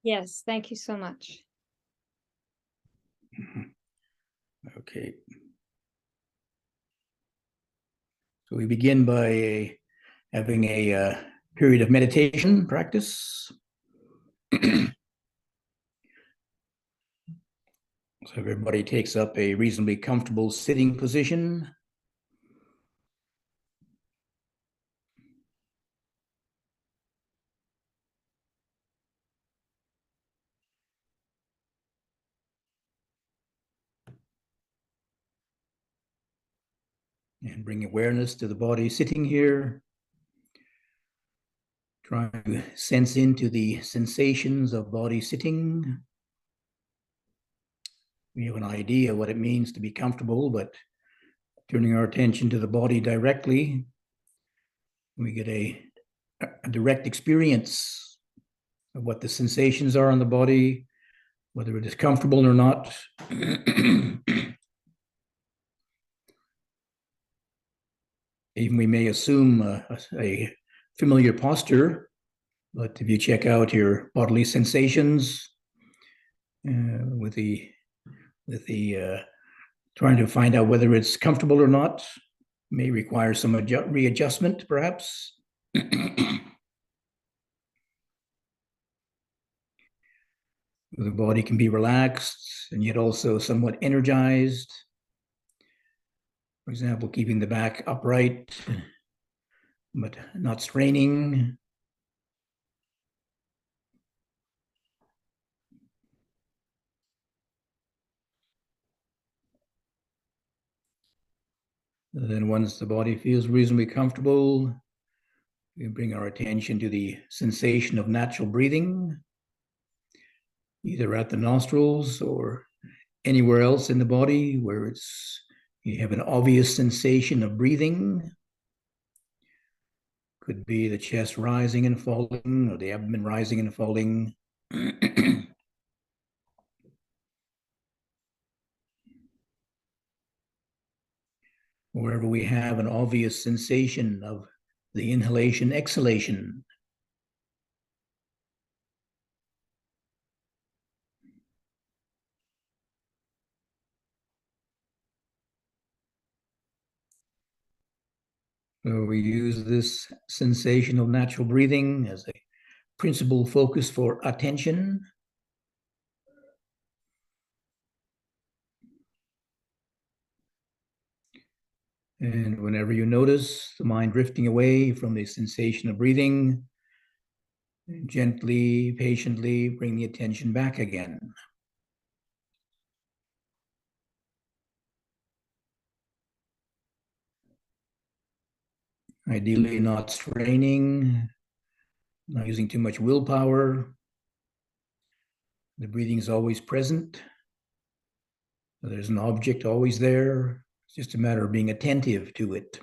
Yes, thank you so much. Okay. So we begin by having a period of meditation practice. So everybody takes up a reasonably comfortable sitting position. And bring awareness to the body sitting here. Try to sense into the sensations of body sitting. We have an idea what it means to be comfortable, but turning our attention to the body directly, we get a direct experience of what the sensations are on the body, whether it is comfortable or not. Even we may assume a familiar posture, but if you check out your bodily sensations with the trying to find out whether it's comfortable or not, may require some readjustment, perhaps. The body can be relaxed and yet also somewhat energized. For example, keeping the back upright, but not straining. And then once the body feels reasonably comfortable, we bring our attention to the sensation of natural breathing, either at the nostrils or anywhere else in the body where you have an obvious sensation of breathing. Could be the chest rising and falling, or the abdomen rising and falling. Wherever we have an obvious sensation of the inhalation, exhalation. So we use this sensation of natural breathing as a principal focus for attention. And whenever you notice the mind drifting away from the sensation of breathing, gently, patiently bring the attention back again. Ideally, not straining, not using too much willpower. The breathing is always present. There's an object always there. It's just a matter of being attentive to it.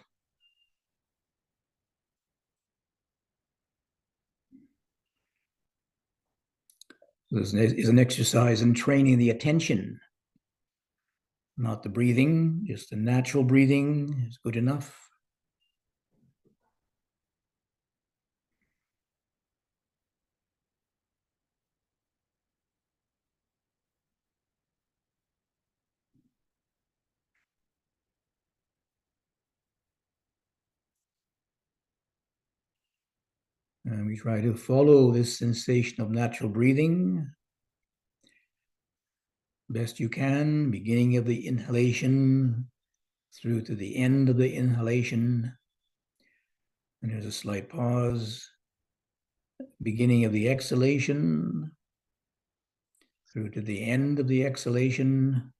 This is an exercise in training the attention, not the breathing, just the natural breathing is good enough. And we try to follow this sensation of natural breathing best you can, beginning of the inhalation through to the end of the inhalation. And there's a slight pause. Beginning of the exhalation through to the end of the exhalation.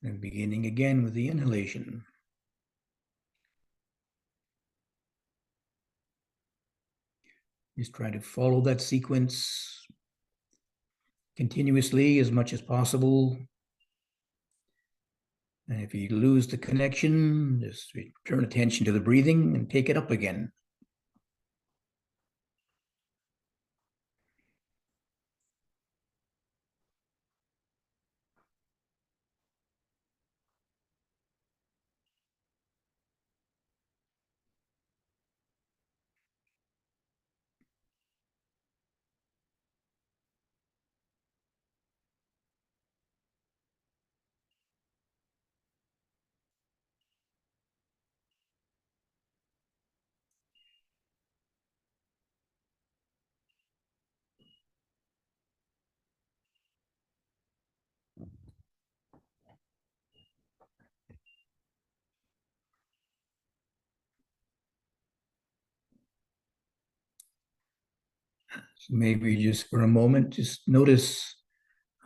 And beginning again with the inhalation. Just try to follow that sequence continuously as much as possible. And if you lose the connection, just turn attention to the breathing and take it up again. So maybe just for a moment, just notice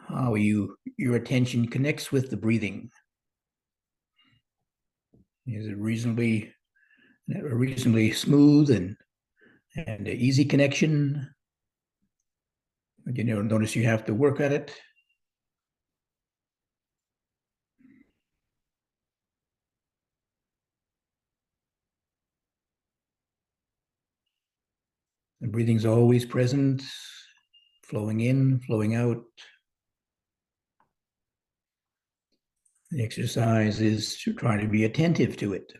how your attention connects with the breathing. Is it a reasonably smooth and an easy connection? You know, notice you have to work at it. The breathing's always present, flowing in, flowing out. The exercise is to try to be attentive to it.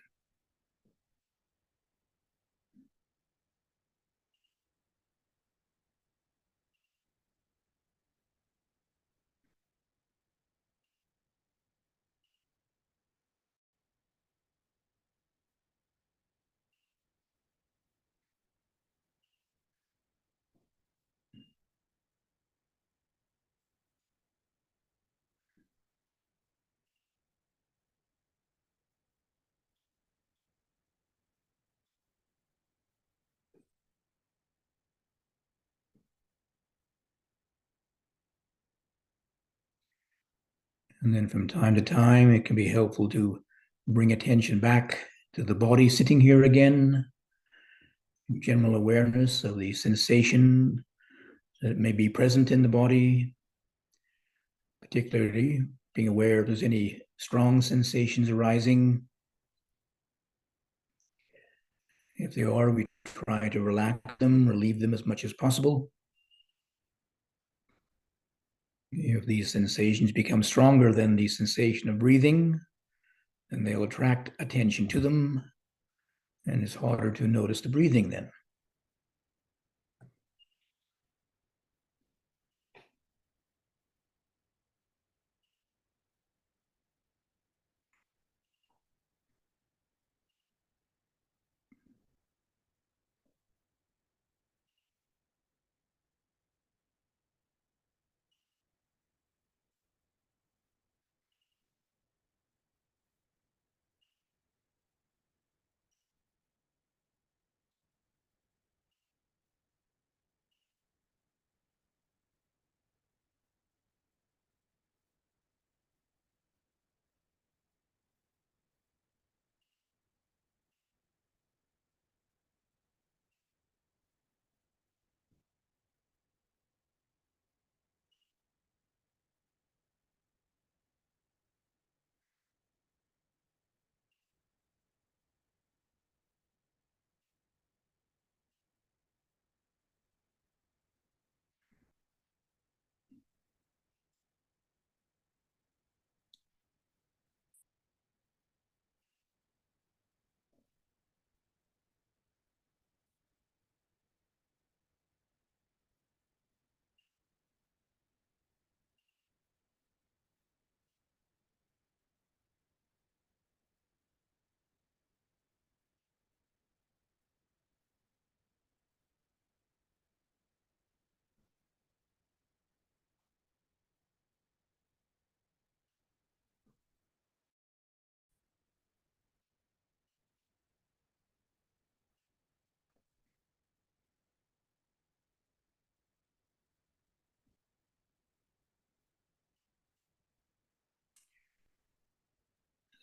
And then from time to time, it can be helpful to bring attention back to the body sitting here again, general awareness of the sensation that may be present in the body, particularly being aware if there's any strong sensations arising. If they are, we try to relax them, relieve them as much as possible. If these sensations become stronger than the sensation of breathing, then they'll attract attention to them, and it's harder to notice the breathing then.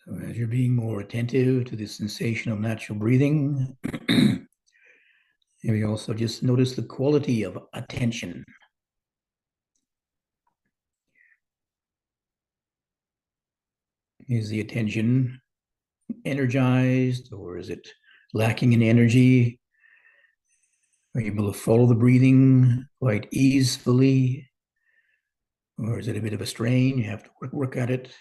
So as you're being more attentive to the sensation of natural breathing, maybe also just notice the quality of attention. Is the attention energized, or is it lacking in energy? Are you able to follow the breathing quite easily? Or is it a bit of a strain? You have to work at it.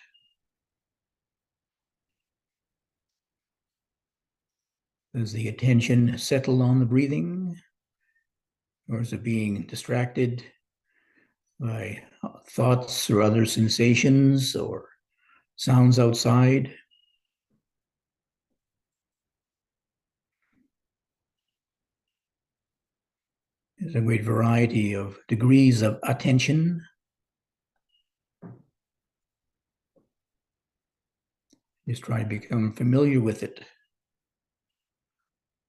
Does the attention settle on the breathing? Or is it being distracted by thoughts or other sensations or sounds outside? There's a great variety of degrees of attention. Just try to become familiar with it.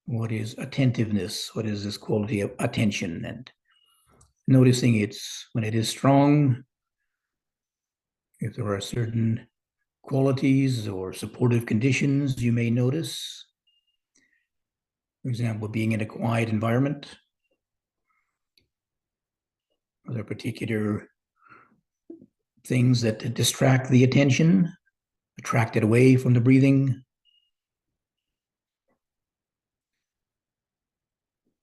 What is attentiveness? What is this quality of attention? And noticing it's when it is strong, if there are certain qualities or supportive conditions you may notice. For example, being in a quiet environment. Are there particular things that distract the attention, attract it away from the breathing?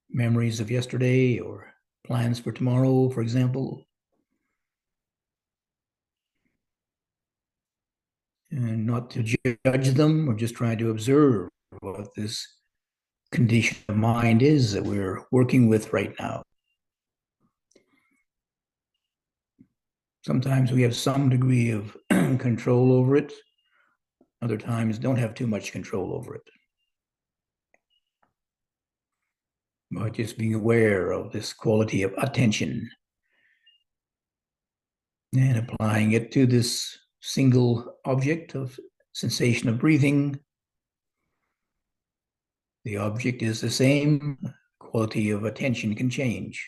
Memories of yesterday or plans for tomorrow, for example. And not to judge them or just try to observe what this condition of mind is that we're working with right now. Sometimes we have some degree of control over it. Other times don't have too much control over it. But just being aware of this quality of attention and applying it to this single object of sensation of breathing. The object is the same, quality of attention can change.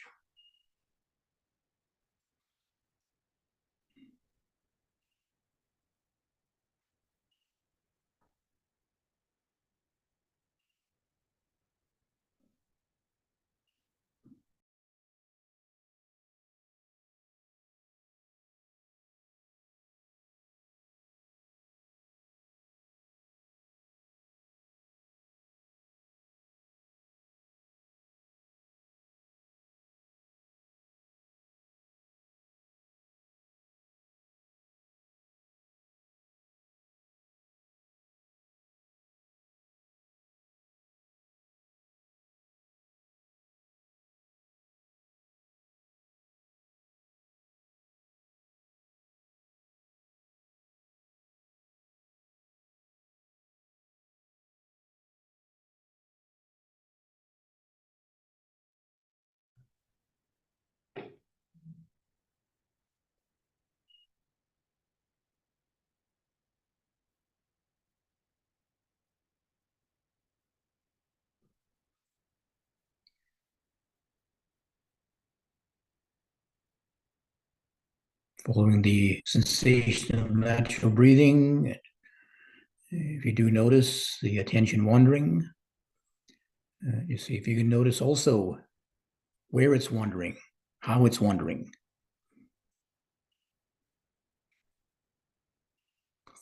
Following the sensation of natural breathing, if you do notice the attention wandering, you see if you can notice also where it's wandering, how it's wandering.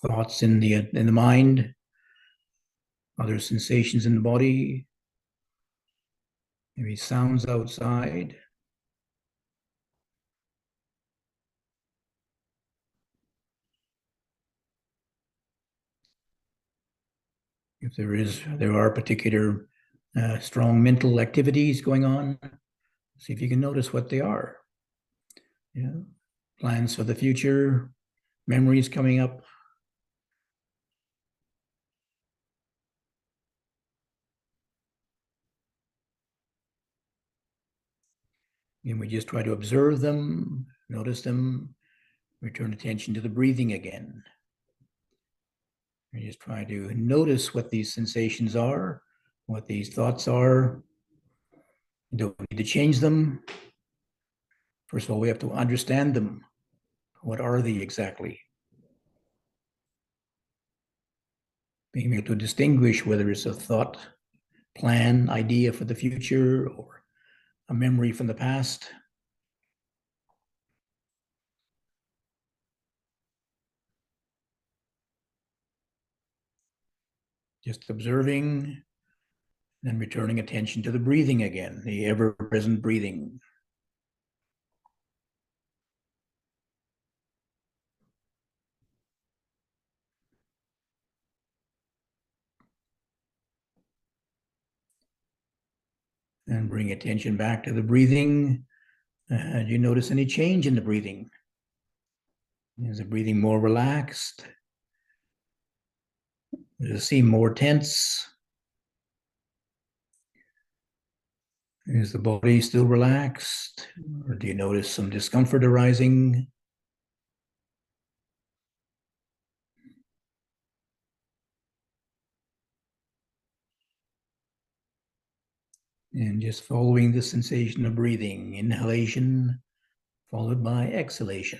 Thoughts in the mind, other sensations in the body, maybe sounds outside. If there are particular strong mental activities going on, see if you can notice what they are. Plans for the future, memories coming up. And we just try to observe them, notice them, return attention to the breathing again. We just try to notice what these sensations are, what these thoughts are. You don't need to change them. First of all, we have to understand them. What are they exactly? Being able to distinguish whether it's a thought, plan, idea for the future, or a memory from the past. Just observing, then returning attention to the breathing again, the ever-present breathing. And bring attention back to the breathing. Do you notice any change in the breathing? Is the breathing more relaxed? Does it seem more tense? Is the body still relaxed? Or do you notice some discomfort arising? And just following the sensation of breathing, inhalation followed by exhalation.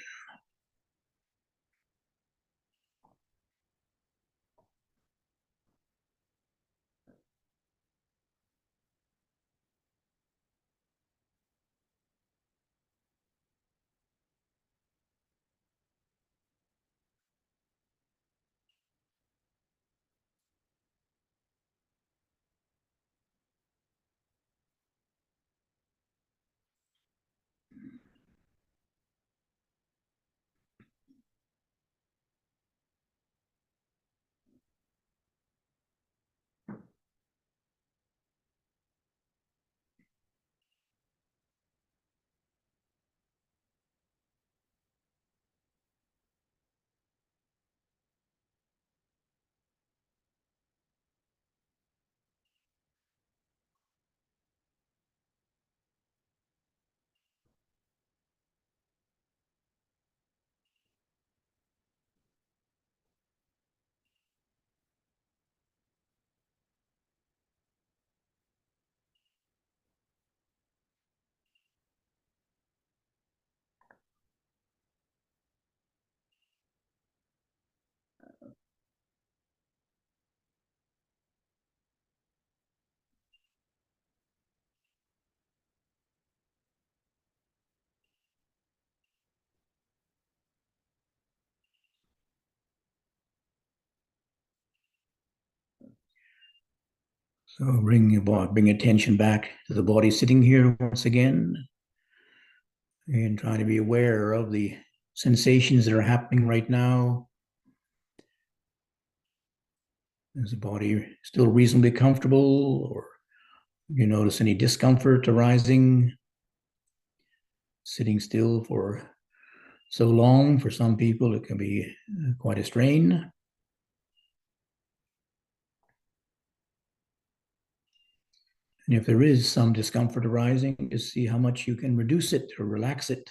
So bring attention back to the body sitting here once again, and try to be aware of the sensations that are happening right now. Is the body still reasonably comfortable, or you notice any discomfort arising? Sitting still for so long, for some people, it can be quite a strain. And if there is some discomfort arising, just see how much you can reduce it or relax it.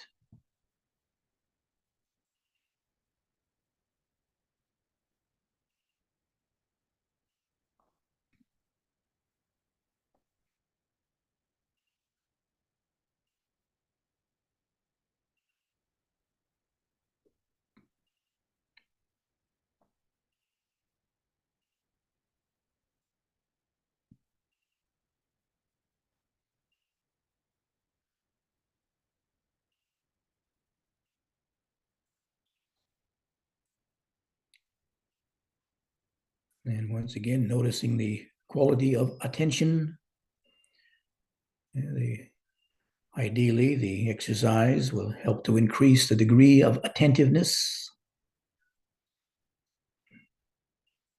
And once again, noticing the quality of attention. Ideally, the exercise will help to increase the degree of attentiveness,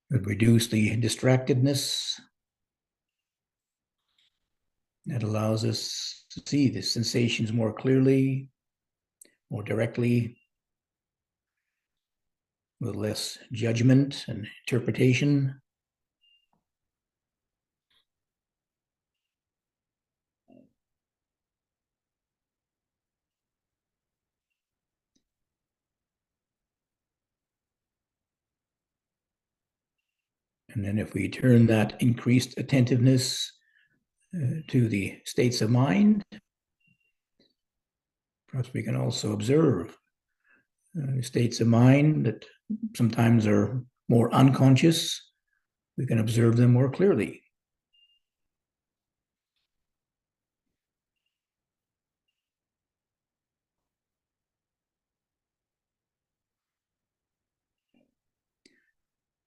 reduce the distractedness. That allows us to see the sensations more clearly, more directly, with less judgment and interpretation. And then if we turn that increased attentiveness to the states of mind, perhaps we can also observe states of mind that sometimes are more unconscious. We can observe them more clearly.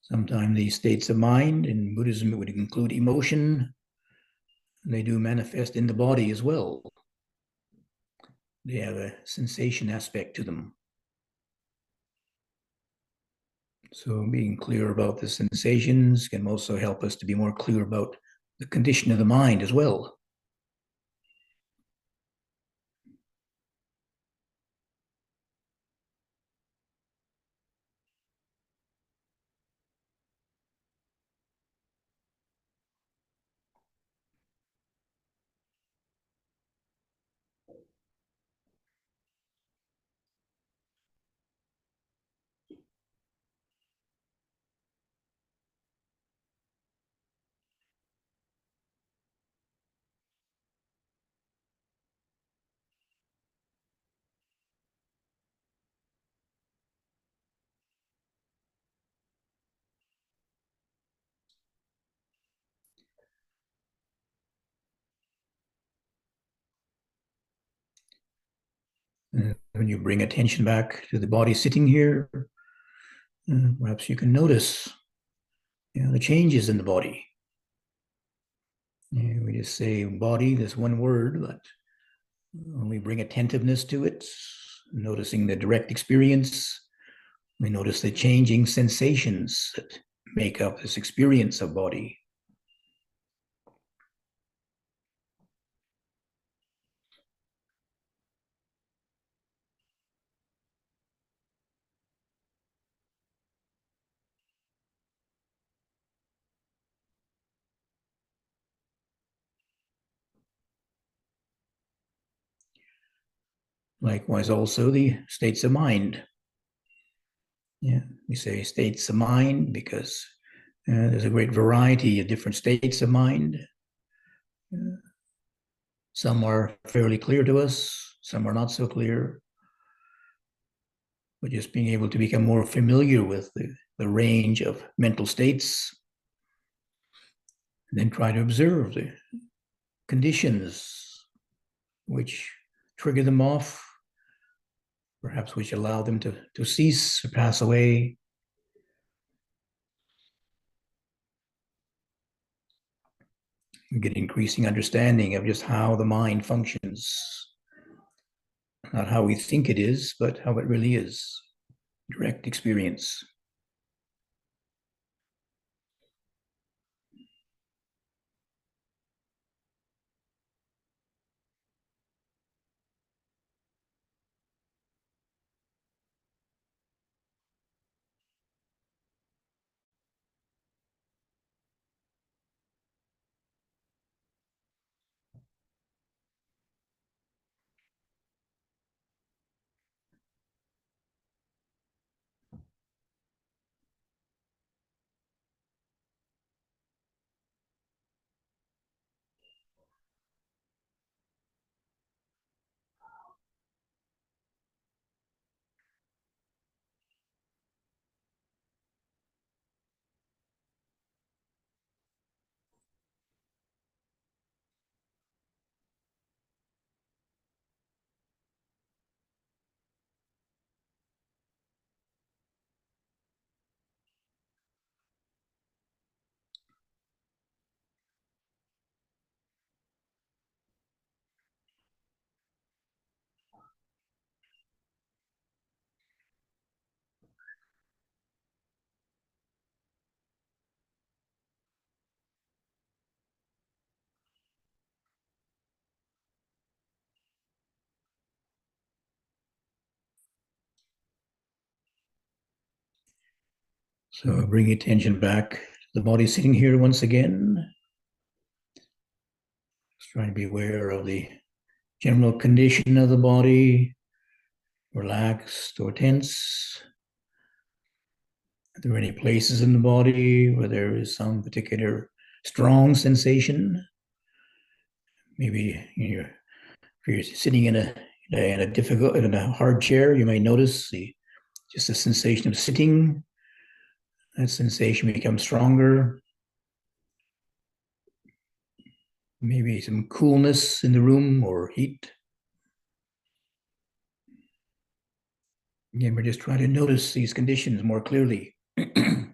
Sometimes these states of mind in Buddhism would include emotion. They do manifest in the body as well. They have a sensation aspect to them. So being clear about the sensations can also help us to be more clear about the condition of the mind as well. when you bring attention back to the body sitting here, perhaps you can notice the changes in the body. We just say body, this one word, but when we bring attentiveness to it, noticing the direct experience, we notice the changing sensations that make up this experience of body. Likewise, also the states of mind. Yeah, we say states of mind because there's a great variety of different states of mind. Some are fairly clear to us, some are not so clear. But just being able to become more familiar with the range of mental states, and then try to observe the conditions which trigger them off, perhaps which allow them to cease or pass away. You get increasing understanding of just how the mind functions, not how we think it is, but how it really is, direct experience. So bring attention back to the body sitting here once again. Just trying to be aware of the general condition of the body, relaxed or tense. Are there any places in the body where there is some particular strong sensation? Maybe if you're sitting in a hard chair, you may notice just the sensation of sitting. That sensation becomes stronger. Maybe some coolness in the room or heat. Again, we're just trying to notice these conditions more clearly. And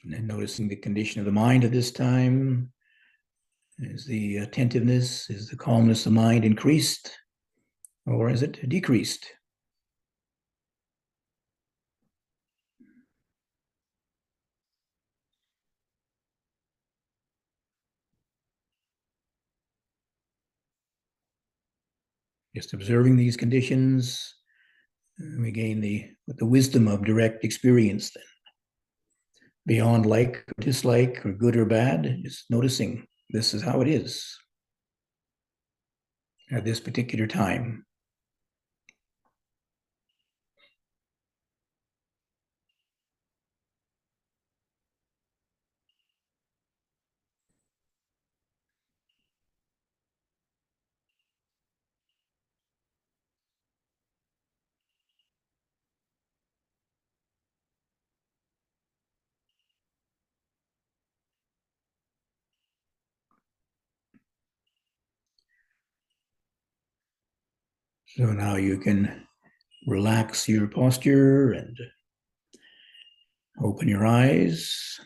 then noticing the condition of the mind at this time. Is the attentiveness, is the calmness of mind increased or is it decreased? Just observing these conditions, we gain the wisdom of direct experience then. Beyond like or dislike or good or bad, just noticing this is how it is at this particular time. So now you can relax your posture and open your eyes.